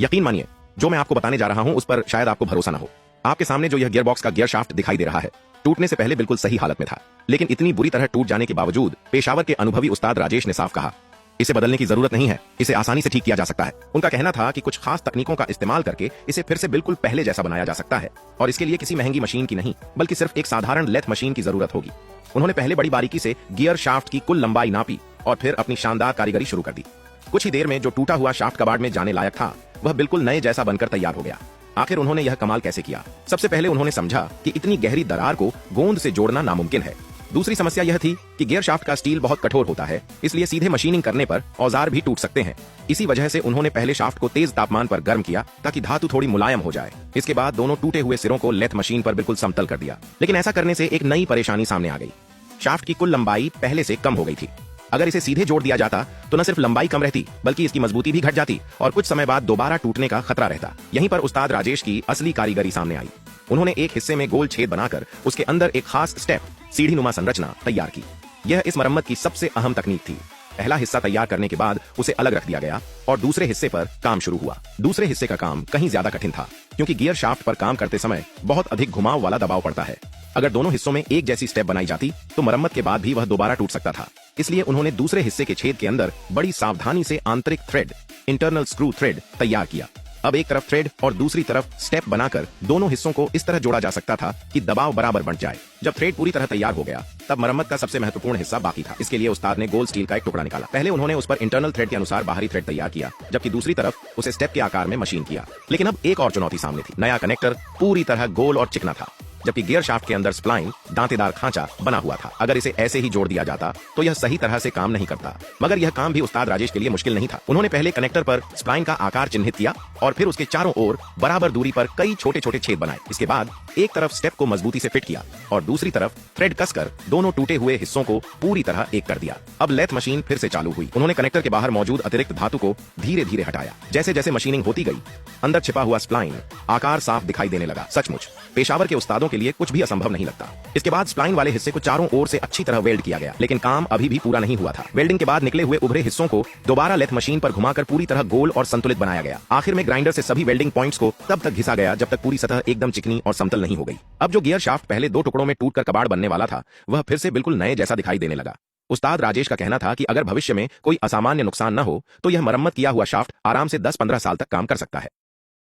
यकीन मानिए, जो मैं आपको बताने जा रहा हूं उस पर शायद आपको भरोसा न हो। आपके सामने जो यह गियरबॉक्स का गियर शाफ्ट दिखाई दे रहा है, टूटने से पहले बिल्कुल सही हालत में था, लेकिन इतनी बुरी तरह टूट जाने के बावजूद पेशावर के अनुभवी उस्ताद राजेश ने साफ कहा, इसे बदलने की जरूरत नहीं है, इसे आसानी से ठीक किया जा सकता है। उनका कहना था कि कुछ खास तकनीकों का इस्तेमाल करके इसे फिर से बिल्कुल पहले जैसा बनाया जा सकता है, और इसके लिए किसी महंगी मशीन की नहीं बल्कि सिर्फ एक साधारण लेथ मशीन की जरूरत होगी। उन्होंने पहले बड़ी बारीकी से गियर शाफ्ट की कुल लंबाई नापी और फिर अपनी शानदार कारीगरी शुरू कर दी। कुछ ही देर में जो टूटा हुआ शाफ्ट कबाड़ में जाने लायक था, वह बिल्कुल नए जैसा बनकर तैयार हो गया। आखिर उन्होंने यह कमाल कैसे किया? सबसे पहले उन्होंने समझा कि इतनी गहरी दरार को गोंद से जोड़ना नामुमकिन है। दूसरी समस्या यह थी कि गियर शाफ्ट का स्टील बहुत कठोर होता है, इसलिए सीधे मशीनिंग करने पर औजार भी टूट सकते हैं। इसी वजह से उन्होंने पहले शाफ्ट को तेज तापमान पर गर्म किया ताकि धातु थोड़ी मुलायम हो जाए। इसके बाद दोनों टूटे हुए सिरों को लेथ मशीन पर बिल्कुल समतल कर दिया। लेकिन ऐसा करने से एक नई परेशानी सामने आ गई। शाफ्ट की कुल लंबाई पहले से कम हो गई थी। अगर इसे सीधे जोड़ दिया जाता तो न सिर्फ लंबाई कम रहती बल्कि इसकी मजबूती भी घट जाती और कुछ समय बाद दोबारा टूटने का खतरा रहता। यहीं पर उस्ताद राजेश की असली कारीगरी सामने आई। उन्होंने एक हिस्से में गोल छेद बनाकर उसके अंदर एक खास स्टेप सीढ़ी नुमा संरचना तैयार की। यह इस मरम्मत की सबसे अहम तकनीक थी। पहला हिस्सा तैयार करने के बाद उसे अलग रख दिया गया और दूसरे हिस्से पर काम शुरू हुआ। दूसरे हिस्से का काम कहीं ज्यादा कठिन था, क्योंकि गियर शाफ्ट पर काम करते समय बहुत अधिक घुमाव वाला दबाव पड़ता है। अगर दोनों हिस्सों में एक जैसी स्टेप बनाई जाती तो मरम्मत के बाद भी वह दोबारा टूट सकता था। इसलिए उन्होंने दूसरे हिस्से के छेद के अंदर बड़ी सावधानी से आंतरिक थ्रेड, इंटरनल स्क्रू थ्रेड तैयार किया। अब एक तरफ थ्रेड और दूसरी तरफ स्टेप बनाकर दोनों हिस्सों को इस तरह जोड़ा जा सकता था कि दबाव बराबर बंट जाए। जब थ्रेड पूरी तरह तैयार हो गया, तब मरम्मत का सबसे महत्वपूर्ण हिस्सा बाकी था। इसके लिए उस्ताद ने गोल स्टील का एक टुकड़ा निकाला। पहले उन्होंने उस पर इंटरनल थ्रेड के अनुसार बाहरी थ्रेड तैयार किया, जबकि दूसरी तरफ उसे स्टेप के आकार में मशीन किया। लेकिन अब एक और चुनौती सामने थी। नया कनेक्टर पूरी तरह गोल और चिकना था, जबकि गियर शाफ्ट के अंदर स्प्लाइन दांतेदार खांचा बना हुआ था। अगर इसे ऐसे ही जोड़ दिया जाता तो यह सही तरह से काम नहीं करता। मगर यह काम भी उस्ताद राजेश के लिए मुश्किल नहीं था। उन्होंने पहले कनेक्टर पर स्प्लाइन का आकार चिन्हित किया और फिर उसके चारों ओर बराबर दूरी पर कई छोटे छोटे छेद बनाए। इसके बाद एक तरफ स्टेप को मजबूती से फिट किया और दूसरी तरफ थ्रेड कसकर दोनों टूटे हुए हिस्सों को पूरी तरह एक कर दिया। अब लेथ मशीन फिर से चालू हुई। उन्होंने कनेक्टर के बाहर मौजूद अतिरिक्त धातु को धीरे धीरे हटाया। जैसे जैसे मशीनिंग होती गई, अंदर छिपा हुआ स्प्लाइन आकार साफ दिखाई देने लगा। सचमुच पेशावर के उस्तादों के लिए कुछ भी असंभव नहीं लगता। इसके बाद स्प्लाइन वाले हिस्से को चारों ओर से अच्छी तरह वेल्ड किया गया, लेकिन काम अभी भी पूरा नहीं हुआ था। वेल्डिंग के बाद निकले हुए उभरे हिस्सों को दोबारा लेथ मशीन पर घुमाकर पूरी तरह गोल और संतुलित बनाया गया। आखिर में ग्राइंडर से सभी वेल्डिंग पॉइंट्स को तब तक घिसा गया जब तक पूरी सतह एकदम चिकनी और समतल नहीं हो गई। अब जो गियर शाफ्ट पहले दो टुकड़ों में टूटकर कबाड़ बनने वाला था, वह फिर से बिल्कुल नए जैसा दिखाई देने लगा। उस्ताद राजेश का कहना था कि अगर भविष्य में कोई असामान्य नुकसान न हो तो यह मरम्मत किया हुआ शाफ्ट आराम से 10-15 साल तक काम कर सकता है।